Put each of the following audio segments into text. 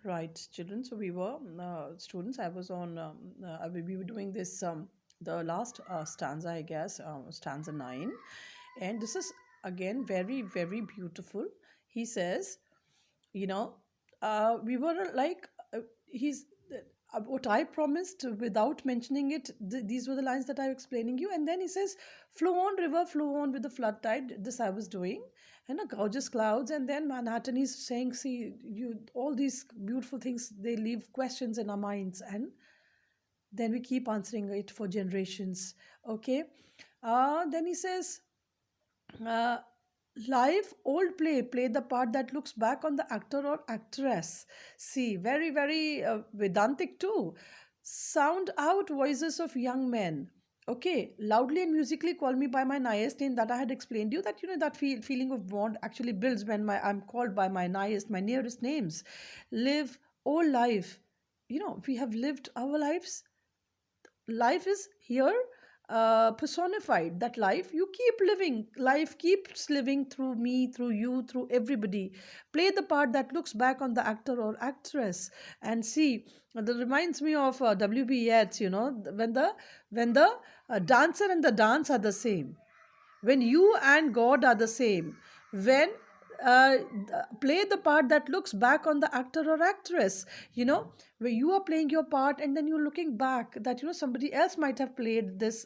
Right, children. So we were students. I was on. We were doing this. The last stanza, I guess, stanza 9, and this is again very very beautiful. He says, you know, we were like he's what I promised without mentioning it. These were the lines that I'm explaining you, and then he says, "Flow on, river, flow on with the flood tide." This I was doing, and a gorgeous clouds, and then Manhattan. He's saying, "See, you all these beautiful things. They leave questions in our minds, and then we keep answering it for generations." Okay, then he says. Uh, Live old play the part that looks back on the actor or actress. See, very very Vedantic too. Sound out voices of young men. Okay, loudly and musically call me by my niest name that I had explained to you, that that feeling of bond actually builds when I'm called by my niest, my nearest names. Live old life. We have lived our lives. Life is here personified. That life you keep living, life keeps living through me, through you, through everybody. Play the part that looks back on the actor or actress and see. That reminds me of WB Yeats, when the dancer and the dance are the same, when you and God are the same, when play the part that looks back on the actor or actress, where you are playing your part and then you're looking back that somebody else might have played this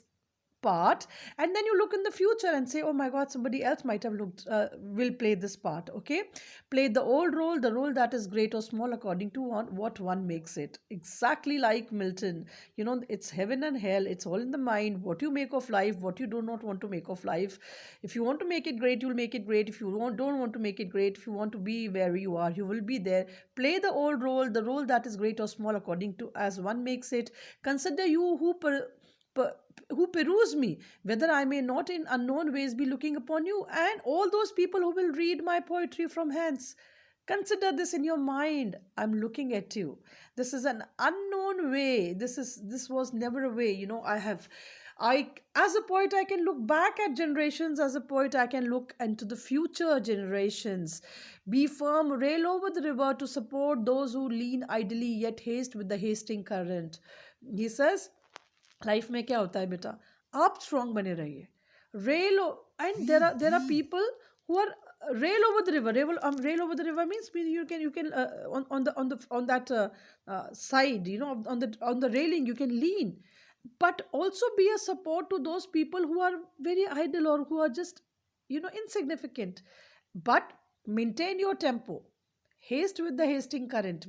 part, and then you look in the future and say, oh my god, somebody else might have looked will play this part. Okay, play the old role, the role that is great or small according to what one makes it. Exactly like Milton. It's heaven and hell, it's all in the mind. What you make of life, what you do not want to make of life. If you want to make it great, you'll make it great. If you don't want to make it great, if you want to be where you are, you will be there. Play the old role, the role that is great or small according to as one makes it. Consider you per, who peruse me, whether I may not in unknown ways be looking upon you, and all those people who will read my poetry from hence. Consider this in your mind. I'm looking at you. This is an unknown way. This was never a way. I as a poet I can look back at generations. As a poet I can look into the future generations. Be firm, rail over the river to support those who lean idly yet haste with the hasting current. He says, life में क्या होता है बेटा, आप strong बने रहिए. rail and there are people who are rail over the river. Rail over the river means you can on that side, on the railing you can lean, but also be a support to those people who are very idle or who are just insignificant. But maintain your tempo. Haste with the hasting current.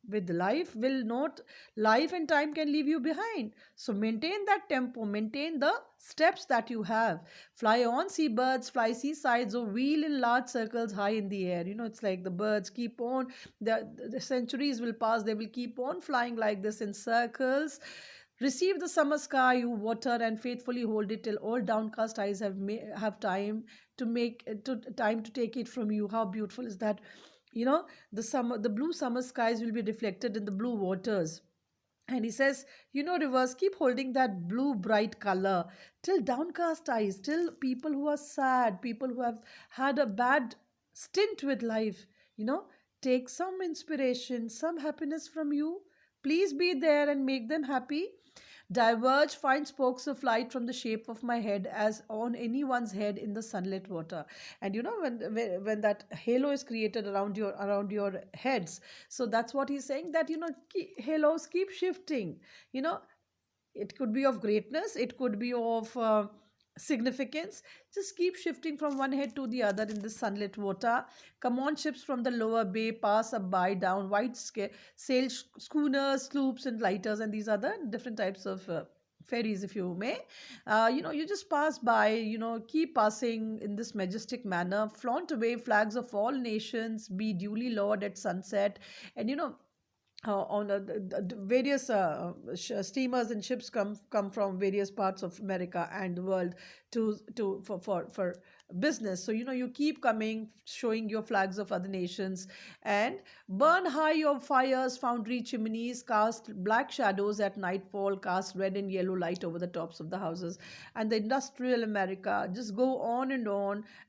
With life will not, life and time can leave you behind. So maintain that tempo, maintain the steps that you have. Fly on seabirds, fly seasides, or wheel in large circles high in the air. It's like the birds keep on, the centuries will pass, they will keep on flying like this in circles. Receive the summer sky, you water, and faithfully hold it till all downcast eyes have time to take it from you. How beautiful is that? The blue summer skies will be reflected in the blue waters. And he says, rivers, keep holding that blue bright color till downcast eyes, till people who are sad, people who have had a bad stint with life, you know, take some inspiration, some happiness from you. Please be there and make them happy. Diverge, find spokes of light from the shape of my head as on anyone's head in the sunlit water. And when that halo is created around your heads, so that's what he's saying, that halos keep shifting. you know it could be of greatness, it could be of significance. Just keep shifting from one head to the other in this sunlit water. Come on, ships from the lower bay, pass up by down sail schooners, sloops, and lighters, and these are the different types of ferries, if you may. You just pass by, keep passing in this majestic manner. Flaunt away flags of all nations, be duly lowered at sunset. And on various steamers and ships come from various parts of America and the world to for business. So you keep coming, showing your flags of other nations, and burn high your fires, foundry chimneys, cast black shadows at nightfall, cast red and yellow light over the tops of the houses. And the industrial America, just go on,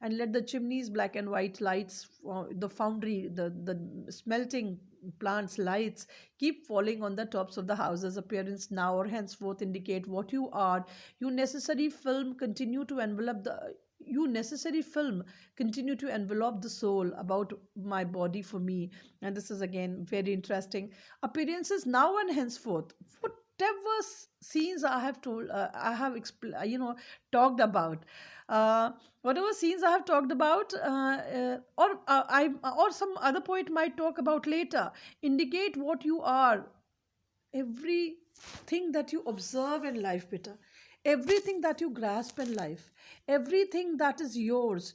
and let the chimneys, black and white lights, the foundry, the smelting plants, lights keep falling on the tops of the houses. Appearance now or henceforth indicate what you are. You necessary film continue to envelop the you necessary film continue to envelop the soul about my body for me. And this is again very interesting. Appearances now and henceforth, whatever scenes I have told, I have talked about, uh, whatever scenes I have talked about, or some other poet might talk about later, indicate what you are. Everything that you observe in life, Peter, everything that you grasp in life, everything that is yours,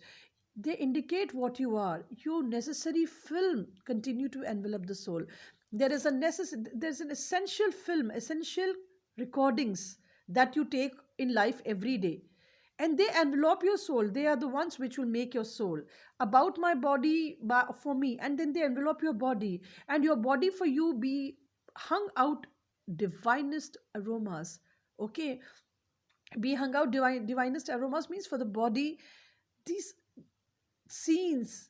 they indicate what you are. You necessary film continue to envelop the soul. There's an essential film, essential recordings that you take in life every day, and they envelop your soul. They are the ones which will make your soul. About my body, for me, and then they envelop your body, and your body for you be hung out divinest aromas. Okay, be hung out divinest aromas means for the body. These scenes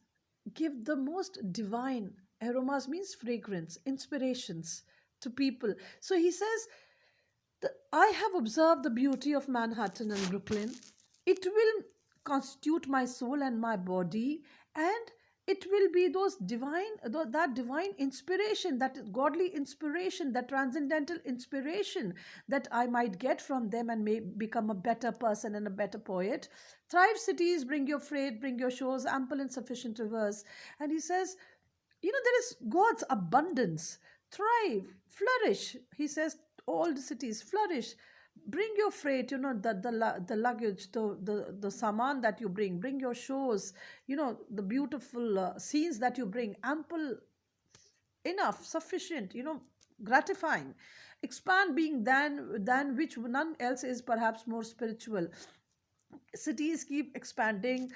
give the most divine aromas, means fragrance, inspirations to people. So he says, I have observed the beauty of Manhattan and Brooklyn. It will constitute my soul and my body, and it will be those that divine inspiration, that godly inspiration, that transcendental inspiration that I might get from them and may become a better person and a better poet. Thrive cities, bring your freight, bring your shows, ample and sufficient rivers. And he says, there is God's abundance. Thrive, flourish. He says, all the cities flourish. Bring your freight, the luggage, the saman that you bring your shows, the beautiful scenes that you bring, ample, enough, sufficient, gratifying. Expand, being than which none else is, perhaps more spiritual. Cities keep expanding,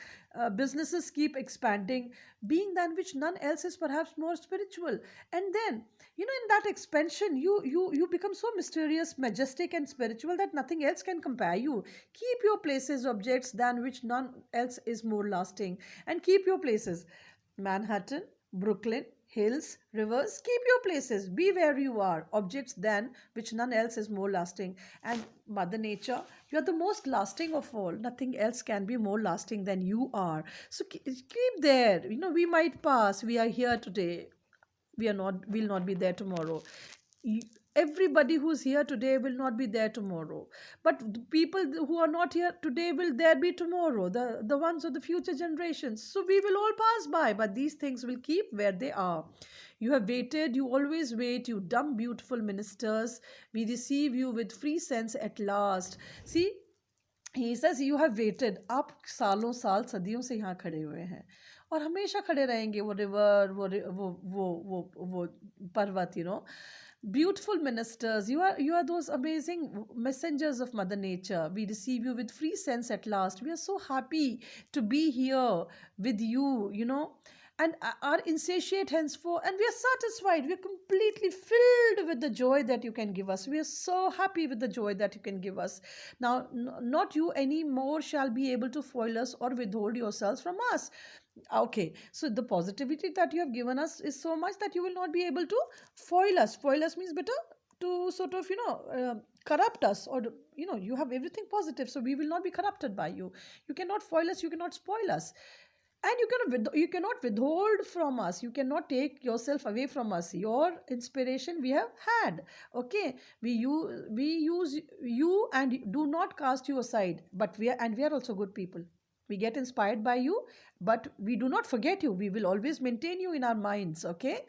businesses keep expanding, being than which none else is, perhaps more spiritual. And then, in that expansion, you become so mysterious, majestic, and spiritual that nothing else can compare you. Keep your places, objects than which none else is more lasting. And keep your places, Manhattan, Brooklyn, hills, rivers, keep your places, be where you are, objects than which none else is more lasting. And Mother Nature, you are the most lasting of all. Nothing else can be more lasting than you are. So keep there. We might pass. We are here today. Will not be there tomorrow. Y- Everybody who's here today will not be there tomorrow, but the people who are not here today will there be tomorrow, the ones of the future generations. So we will all pass by, but these things will keep where they are. You have waited, you always wait, you dumb beautiful ministers. We receive you with free sense at last. See, he says you have waited. आप सालों साल सदियों से यहाँ खड़े हुए हैं और हमेशा खड़े रहेंगे. वो रिवर, वो पर्वत, beautiful ministers. You are those amazing messengers of Mother Nature. We receive you with free sense at last. We are so happy to be here with you, and are insatiate henceforth, and we are satisfied. We are completely filled with the joy that you can give us. We are so happy with the joy that you can give us. Now, not you anymore shall be able to foil us or withhold yourselves from us. Okay, so the positivity that you have given us is so much that you will not be able to foil us. Foil us means better to sort of, corrupt us, or, you have everything positive, so we will not be corrupted by you. You cannot foil us, you cannot spoil us. And you cannot withhold from us, you cannot take yourself away from us. Your inspiration we have had. Okay, we use you and do not cast you aside, but we are also good people. We get inspired by you, but we do not forget you. We will always maintain you in our minds. Okay,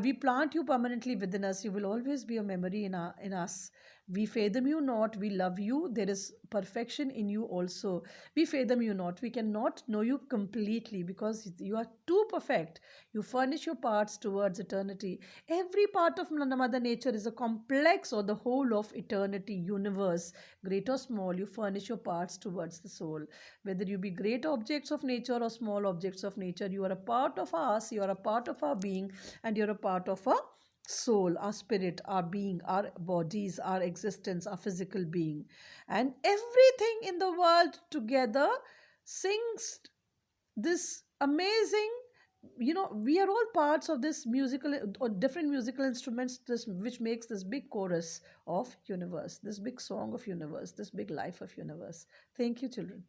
we plant you permanently within us. You will always be a memory in us. We fathom you not, we love you. There is perfection in you also. We fathom you not. We cannot know you completely because you are too perfect. You furnish your parts towards eternity. Every part of Mother Nature is a complex or the whole of eternity, universe. Great or small, you furnish your parts towards the soul. Whether you be great objects of nature or small objects of nature, you are a part of us, you are a part of our being, and you're a part of our soul, our spirit, our being, our bodies, our existence, our physical being. And everything in the world together sings this amazing we are all parts of this musical or different musical instruments, this which makes this big chorus of universe, this big song of universe, this big life of universe. Thank you, children.